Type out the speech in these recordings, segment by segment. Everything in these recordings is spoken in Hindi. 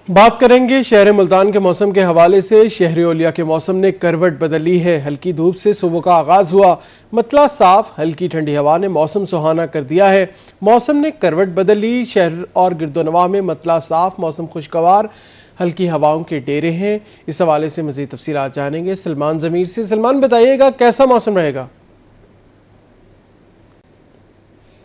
बात करेंगे शहर मुल्तान के मौसम के हवाले से। शहर ओलिया के मौसम ने करवट बदली है। हल्की धूप से सुबह का आगाज हुआ, मतला साफ, हल्की ठंडी हवा ने मौसम सुहाना कर दिया है। मौसम ने करवट बदली, शहर और गिरदोनवा में मतला साफ, मौसम खुशगवार, हल्की हवाओं के डेरे हैं। इस हवाले से मजीद तफसीलात जानेंगे सलमान जमीर से। सलमान, बताइएगा कैसा मौसम रहेगा?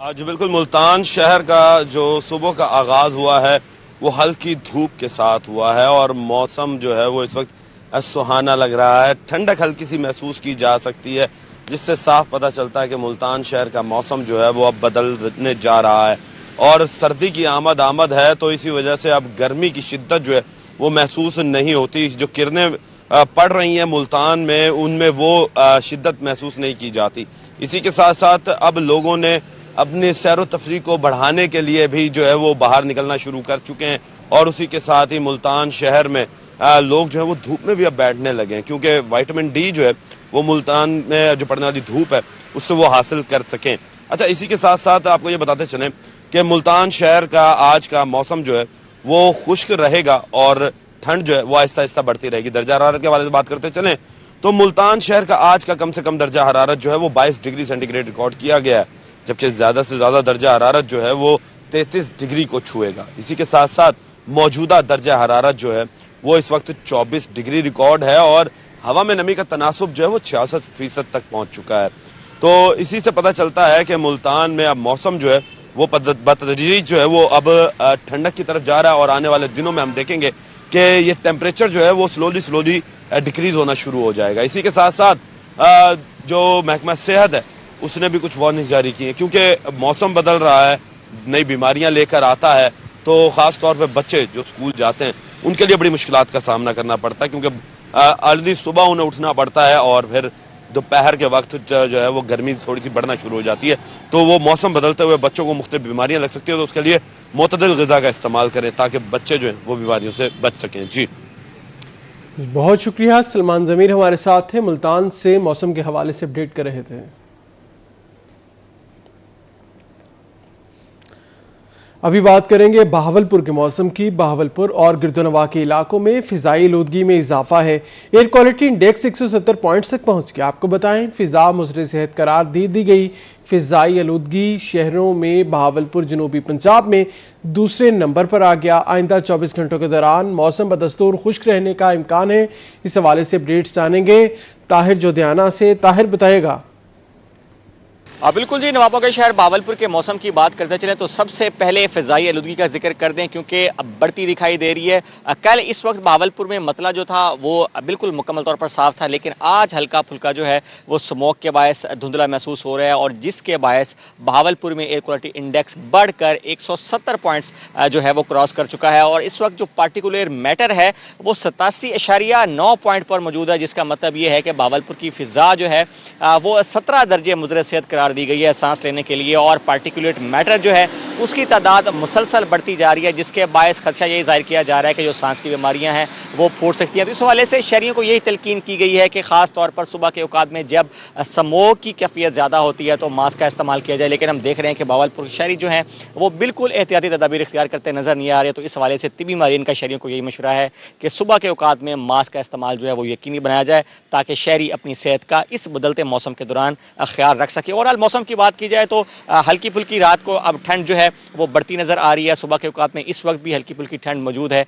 आज बिल्कुल मुल्तान शहर का जो सुबह का आगाज हुआ है वो हल्की धूप के साथ हुआ है और मौसम जो है वो इस वक्त सुहाना लग रहा है। ठंडक हल्की सी महसूस की जा सकती है, जिससे साफ पता चलता है कि मुल्तान शहर का मौसम जो है वो अब बदलने जा रहा है और सर्दी की आमद है। तो इसी वजह से अब गर्मी की शिद्दत जो है वो महसूस नहीं होती। जो किरणें पड़ रही हैं मुल्तान में, उनमें वो शिद्दत महसूस नहीं की जाती। इसी के साथ साथ अब लोगों ने अपने सैर तफरी को बढ़ाने के लिए भी जो है वो बाहर निकलना शुरू कर चुके हैं और उसी के साथ ही मुल्तान शहर में लोग जो है वो धूप में भी अब बैठने लगे हैं, क्योंकि विटामिन डी जो है वो मुल्तान में जो पड़ने वाली धूप है उससे वो हासिल कर सकें। अच्छा, इसी के साथ साथ आपको ये बताते चलें कि मुल्तान शहर का आज का मौसम जो है वो खुश्क रहेगा और ठंड जो है वो आहिस्ता आहिस्ता बढ़ती रहेगी। दर्जा हरारत के हवाले से बात करते चलें तो मुल्तान शहर का आज का कम से कम दर्जा हरारत जो है वो 22 डिग्री सेंटीग्रेड रिकॉर्ड किया गया है, जबकि ज्यादा से ज्यादा दर्जा हरारत जो है वो 33 डिग्री को छुएगा। इसी के साथ साथ मौजूदा दर्जा हरारत जो है वो इस वक्त 24 डिग्री रिकॉर्ड है और हवा में नमी का तनासुब जो है वो 66% तक पहुंच चुका है। तो इसी से पता चलता है कि मुल्तान में अब मौसम जो है वो बतदरीज जो है वो अब ठंडक की तरफ जा रहा है और आने वाले दिनों में हम देखेंगे कि ये टेम्परेचर जो है वो स्लोली डिक्रीज होना शुरू हो जाएगा। इसी के साथ साथ जो महकमा सेहत है उसने भी कुछ वार्निंग जारी की है, क्योंकि मौसम बदल रहा है, नई बीमारियां लेकर आता है, तो खास तौर पे बच्चे जो स्कूल जाते हैं उनके लिए बड़ी मुश्किलात का सामना करना पड़ता है, क्योंकि अर्ली सुबह उन्हें उठना पड़ता है और फिर दोपहर के वक्त जो है वो गर्मी थोड़ी सी बढ़ना शुरू हो जाती है। तो वो मौसम बदलते हुए बच्चों को मुख्तलिफ बीमारियां लग सकती है, तो उसके लिए मुतदिल ग़िज़ा का इस्तेमाल करें ताकि बच्चे जो है वो बीमारियों से बच सकें। जी बहुत शुक्रिया। सलमान जमीर हमारे साथ थे, मुल्तान से मौसम के हवाले से अपडेट कर रहे थे। अभी बात करेंगे बहावलपुर के मौसम की। बहावलपुर और गिरदोनवा के इलाकों में फिजाई आलूदगी में इजाफा है। एयर क्वालिटी इंडेक्स 170 पॉइंट्स तक पहुंच गया। आपको बताएं, फिजा मुज़र सेहत करार दी गई। फिजाई आलूदगी शहरों में बहावलपुर जनूबी पंजाब में दूसरे नंबर पर आ गया। आइंदा 24 घंटों के दौरान मौसम बदस्तूर खुश्क रहने का इम्कान है। इस हवाले से अपडेट्स जानेंगे ताहिर जोधियाना से। ताहिर, बताएगा। बिल्कुल जी, नवाबों के शहर बहावलपुर के मौसम की बात करते चले तो सबसे पहले फिजाई आलूदगी का जिक्र कर दें, क्योंकि अब बढ़ती दिखाई दे रही है। कल इस वक्त बहावलपुर में मतला जो था वो बिल्कुल मुकम्मल तौर पर साफ था, लेकिन आज हल्का फुल्का जो है वो स्मोक के बायस धुंधला महसूस हो रहा है और जिसके बायस बहावलपुर में एयर क्वालिटी इंडेक्स बढ़कर 170 पॉइंट्स जो है वो क्रॉस कर चुका है और इस वक्त जो पार्टिकुलर मैटर है वो 87.9 पॉइंट पर मौजूद है, जिसका मतलब ये है कि बहावलपुर की फिजा जो है वो 17 दर्जे मुज़र सेहत करार दी गई है सांस लेने के लिए और पार्टिकुलेट मैटर जो है उसकी तादाद मुसलसल बढ़ती जा रही है, जिसके बायस खदशा यही जाहिर किया जा रहा है कि जो सांस की बीमारियां हैं वो फूट सकती हैं। तो इस हवाले से शहरियों को यही तलकीन की गई है कि खास तौर पर सुबह के औकात में जब स्मोक की कैफियत ज्यादा होती है तो मास्क का इस्तेमाल किया जाए, लेकिन हम देख रहे हैं कि बहावलपुर के शहरी जो हैं वो बिल्कुल एहतियाती तदाबीर इख्तियार करते नजर नहीं आ रहे। तो इस हवाले से तिबी माहिरीन का शहरियों को यही मशवरा है कि सुबह के औकात में मास्क का इस्तेमाल जो है वो यकीनी बनाया जाए ताकि शहरी अपनी सेहत का इस बदलते मौसम के दौरान ख्याल रख सके। ओवरऑल मौसम की बात की जाए तो हल्की फुल्की रात को अब ठंड जो है वो बढ़ती नजर आ रही है। सुबह के औकात में इस वक्त भी हल्की फुल्की ठंड मौजूद है,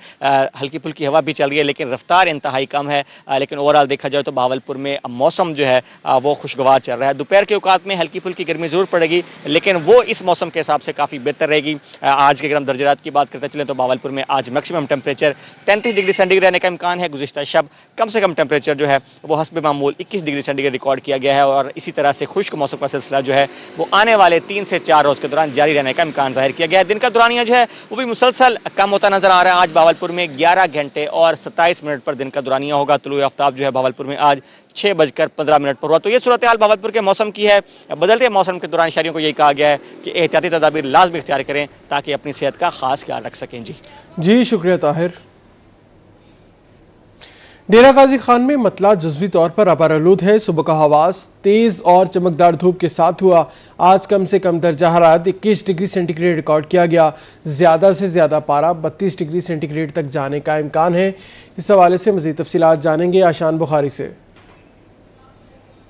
हल्की फुल्की हवा भी चल रही है, लेकिन रफ्तार इंतहाई कम है। लेकिन ओवरऑल देखा जाए तो बहावलपुर में मौसम जो है वो खुशगवार चल रहा है। दोपहर के औकात में हल्की फुल्की गर्मी जरूर पड़ेगी, लेकिन वो इस मौसम के हिसाब से काफी बेहतर रहेगी। आज के अगर हम दर्जात की बात करते चले तो बहावलपुर में आज मैक्सिमम टेम्परेचर 33 डिग्री सेंटीग्रेड रहने का इम्कान है। गुज़िश्ता शब कम से कम टेम्परेचर जो है वो हस्ब मामूल 21 डिग्री सेंटीग्रेड रिकॉर्ड किया गया है और इसी तरह से खुश्क मौसम का सिलसिला जो है वो आने वाले 3 से 4 रोज के दौरान जारी रहने का इम्कान जाहिर किया गया है। दिन का दौरानिया जो है वो भी मुसलसल कम होता नजर आ रहा है। आज बहावलपुर में 11 घंटे और 27 मिनट पर दिन का दौरानिया होगा। तुलुए आफ्ताब जो है बहावलपुर में आज 6:15 पर हुआ। तो ये सूरत हाल बहावलपुर के मौसम की है। बदलते मौसम के दौरान शहरियों को यही कहा गया है कि एहतियाती तदाबीर लाजमी इख्तियार करें ताकि अपनी सेहत का खास ख्याल रख सकें। जी शुक्रिया ताहिर। डेरा गाजी खान में मतला जुज़वी तौर पर अबरआलूद है। सुबह का हवा तेज और चमकदार धूप के साथ हुआ। आज कम से कम दर्जा हरारत 21 डिग्री सेंटीग्रेड रिकॉर्ड किया गया। ज्यादा से ज्यादा पारा 32 डिग्री सेंटीग्रेड तक जाने का इम्कान है। इस हवाले से मजीद तफसीलात जानेंगे आशान बुखारी से।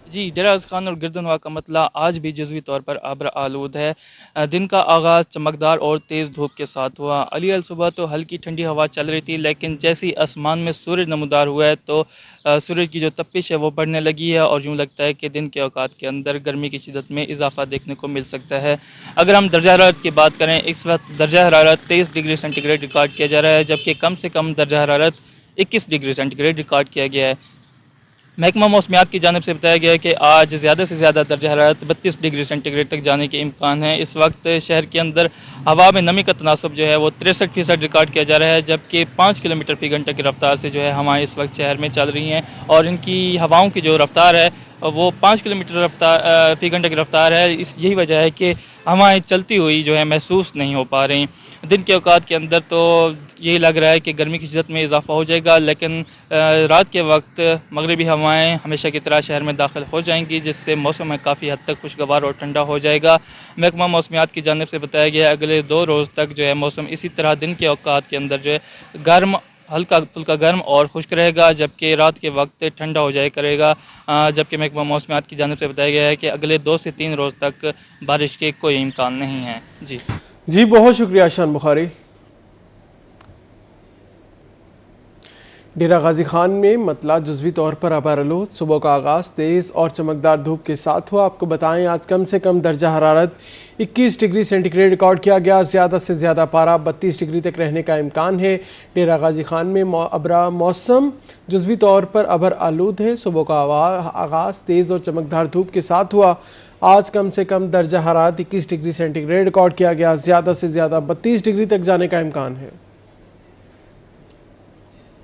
जी, डेरा गाजी खान और गिरदनवा का मतला आज भी जुज़वी तौर पर अब्र आलूद है। दिन का आगाज़ चमकदार और तेज़ धूप के साथ हुआ। अली सुबह तो हल्की ठंडी हवा चल रही थी, लेकिन जैसे ही आसमान में सूरज नमूदार हुआ है तो सूरज की जो तपिश है वो बढ़ने लगी है और यूँ लगता है कि दिन के औकात के अंदर गर्मी की शिद्दत में इजाफा देखने को मिल सकता है। अगर हम दर्जा हरारत की बात करें, इस वक्त दर्जा हरारत 23 डिग्री सेंटीग्रेड रिकॉर्ड किया जा रहा है, जबकि कम से कम दर्जा हरारत 21 डिग्री सेंटीग्रेड रिकॉर्ड किया गया है। महकमा मौसमियात की जानिब से बताया गया है कि आज ज़्यादा से ज़्यादा दर्जा हरारत 32 डिग्री सेंटीग्रेड तक जाने के इम्कान है। इस वक्त शहर के अंदर हवा में नमी का तनासब जो है वो 63% रिकॉर्ड किया जा रहा है, जबकि 5 किलोमीटर फी घंटे की रफ्तार से जो है हवाएं इस वक्त शहर में चल रही हैं और इनकी हवाओं की जो रफ्तार है वो 5 किलोमीटर फी घंटे की रफ्तार है। यही वजह है कि हवाएं चलती हुई जो है महसूस नहीं हो पा रही। दिन के औकात के अंदर तो यही लग रहा है कि गर्मी की शिद्दत में इजाफा हो जाएगा, लेकिन रात के वक्त मगरिबी हवाएं हमेशा की तरह शहर में दाखिल हो जाएंगी, जिससे मौसम में काफ़ी हद तक खुशगवार और ठंडा हो जाएगा। महकमा मौसमियात की जानिब से बताया गया है अगले 2 रोज़ तक जो है मौसम इसी तरह दिन के औकात के अंदर जो है गर्म, हल्का फुल्का गर्म और खुश्क रहेगा, जबकि रात के वक्त ठंडा हो जाए करेगा। जबकि महकमा मौसमियात की जानिब से बताया गया है कि अगले 2 से 3 रोज़ तक बारिश के कोई इम्कान नहीं है। जी बहुत शुक्रिया आशान बुखारी। डेरा गाजी खान में मतला जुज़वी तौर पर अबरआलूद, सुबह का आगाज तेज और चमकदार धूप के साथ हुआ। आपको बताएं आज कम से कम दर्जा हरारत 21 डिग्री सेंटीग्रेड रिकॉर्ड किया गया। ज्यादा से ज्यादा पारा 32 डिग्री तक रहने का इम्कान है। डेरा गाजी खान में मौसम जुज़वी तौर पर अबरआलूद है। सुबह का आगाज तेज और चमकदार धूप के साथ हुआ। आज कम से कम दर्जा हरारत 21 डिग्री सेंटीग्रेड रिकॉर्ड किया गया। ज्यादा से ज्यादा 32 डिग्री तक जाने का इम्कान है।